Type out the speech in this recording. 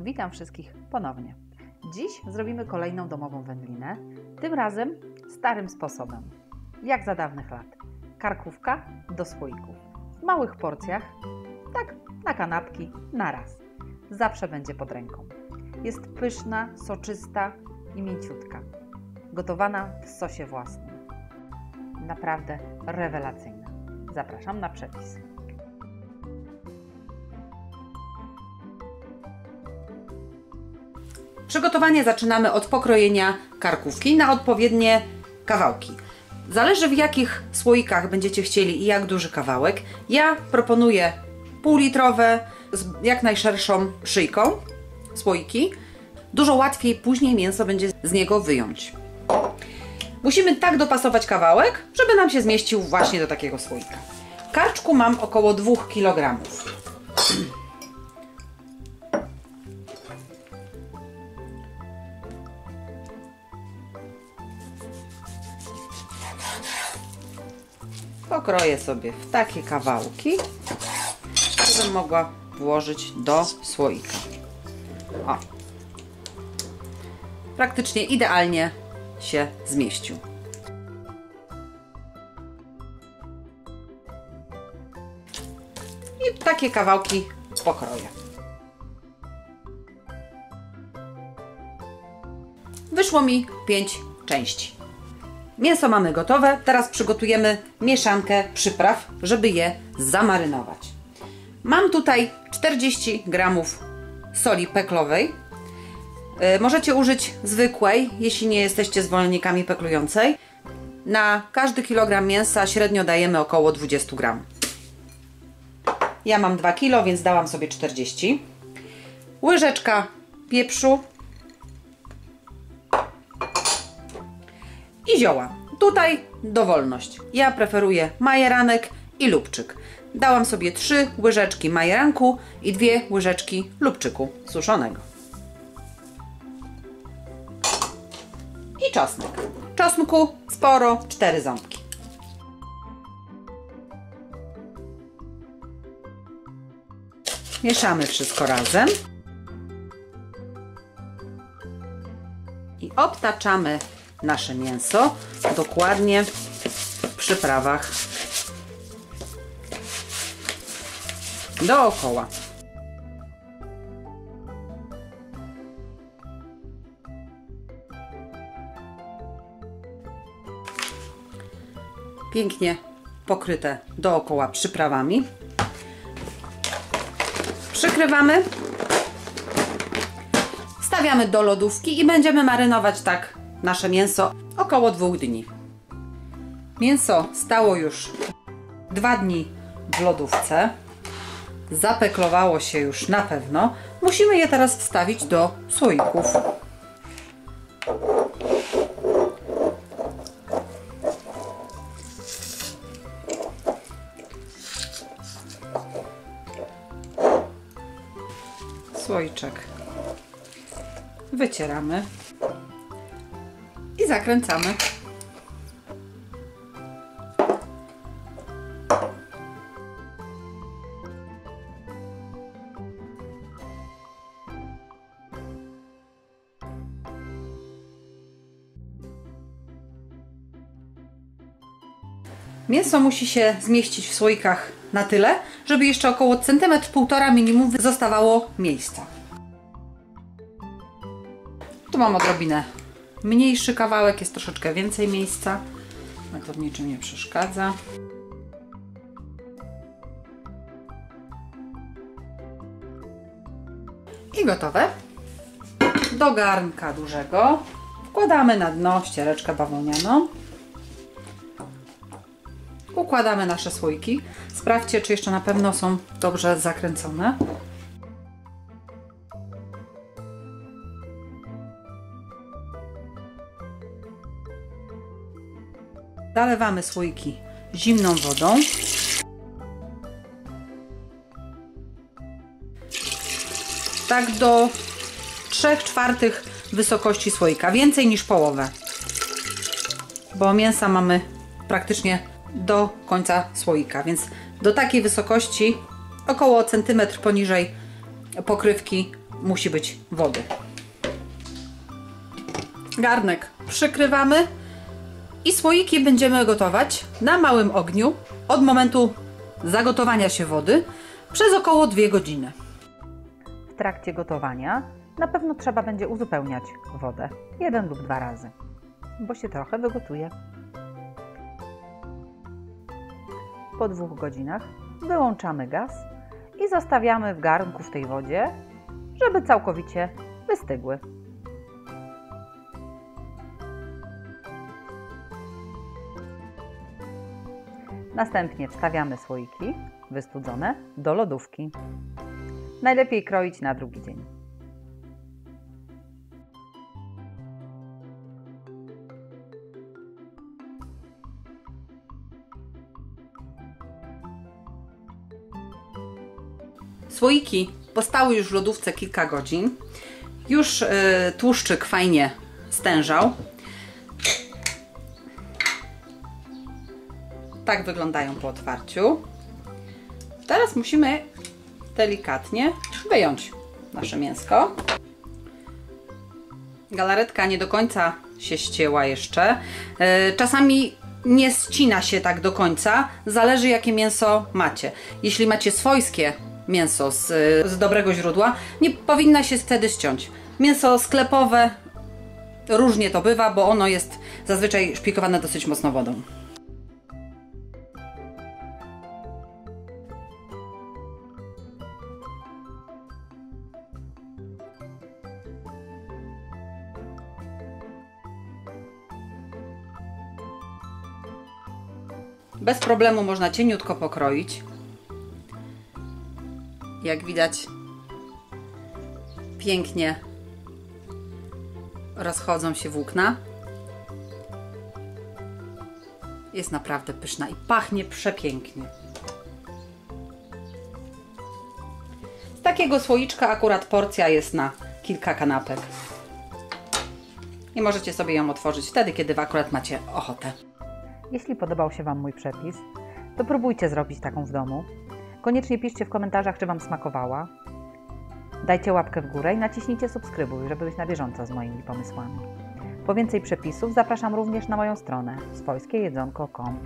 Witam wszystkich ponownie. Dziś zrobimy kolejną domową wędlinę, tym razem starym sposobem, jak za dawnych lat. Karkówka do słoików, w małych porcjach, tak na kanapki, na raz. Zawsze będzie pod ręką. Jest pyszna, soczysta i mięciutka, gotowana w sosie własnym. Naprawdę rewelacyjna. Zapraszam na przepis. Przygotowanie zaczynamy od pokrojenia karkówki na odpowiednie kawałki. Zależy, w jakich słoikach będziecie chcieli i jak duży kawałek. Ja proponuję półlitrowe z jak najszerszą szyjką słoiki. Dużo łatwiej później mięso będzie z niego wyjąć. Musimy tak dopasować kawałek, żeby nam się zmieścił właśnie do takiego słoika. Karczku mam około 2 kg. Pokroję sobie w takie kawałki, żebym mogła włożyć do słoika. O. Praktycznie idealnie się zmieścił. I takie kawałki pokroję. Wyszło mi 5 części. Mięso mamy gotowe, teraz przygotujemy mieszankę przypraw, żeby je zamarynować. Mam tutaj 40 g soli peklowej. Możecie użyć zwykłej, jeśli nie jesteście zwolennikami peklującej. Na każdy kilogram mięsa średnio dajemy około 20 g. Ja mam 2 kg, więc dałam sobie 40. Łyżeczka pieprzu i zioła. Tutaj dowolność. Ja preferuję majeranek i lubczyk. Dałam sobie 3 łyżeczki majeranku i 2 łyżeczki lubczyku suszonego. I czosnek. Czosnku sporo, 4 ząbki. Mieszamy wszystko razem. I obtaczamy nasze mięso dokładnie w przyprawach dookoła. Pięknie pokryte dookoła przyprawami. Przykrywamy. Stawiamy do lodówki i będziemy marynować tak nasze mięso około 2 dni. Mięso stało już 2 dni w lodówce. Zapeklowało się już na pewno. Musimy je teraz wstawić do słoików. Słoiczek wycieramy i zakręcamy. Mięso musi się zmieścić w słoikach na tyle, żeby jeszcze około 1,5 cm minimum zostawało miejsca. Tu mam odrobinę mniejszy kawałek, jest troszeczkę więcej miejsca, ale to w niczym nie przeszkadza. I gotowe. Do garnka dużego wkładamy na dno ściereczkę bawełnianą. Układamy nasze słoiki. Sprawdźcie, czy jeszcze na pewno są dobrze zakręcone. Zalewamy słoiki zimną wodą. Tak do 3/4 wysokości słoika. Więcej niż połowę. Bo mięsa mamy praktycznie do końca słoika, więc do takiej wysokości około centymetr poniżej pokrywki musi być wody. Garnek przykrywamy i słoiki będziemy gotować na małym ogniu od momentu zagotowania się wody przez około 2 godziny. W trakcie gotowania na pewno trzeba będzie uzupełniać wodę 1 lub 2 razy, bo się trochę wygotuje. Po 2 godzinach wyłączamy gaz i zostawiamy w garnku w tej wodzie, żeby całkowicie wystygły. Następnie wstawiamy słoiki wystudzone do lodówki. Najlepiej kroić na drugi dzień. Słoiki postały już w lodówce kilka godzin. Już tłuszczyk fajnie stężał. Tak wyglądają po otwarciu. Teraz musimy delikatnie wyjąć nasze mięsko. Galaretka nie do końca się ścięła jeszcze. Czasami nie ścina się tak do końca. Zależy, jakie mięso macie. Jeśli macie swojskie mięso z dobrego źródła, nie powinna się wtedy ściąć. Mięso sklepowe różnie to bywa, bo ono jest zazwyczaj szpikowane dosyć mocno wodą. Bez problemu można cieniutko pokroić. Jak widać, pięknie rozchodzą się włókna. Jest naprawdę pyszna i pachnie przepięknie. Z takiego słoiczka akurat porcja jest na kilka kanapek. I możecie sobie ją otworzyć wtedy, kiedy akurat macie ochotę. Jeśli podobał się Wam mój przepis, to próbujcie zrobić taką w domu. Koniecznie piszcie w komentarzach, czy Wam smakowała. Dajcie łapkę w górę i naciśnijcie subskrybuj, żeby być na bieżąco z moimi pomysłami. Po więcej przepisów zapraszam również na moją stronę swojskiejedzonko.com.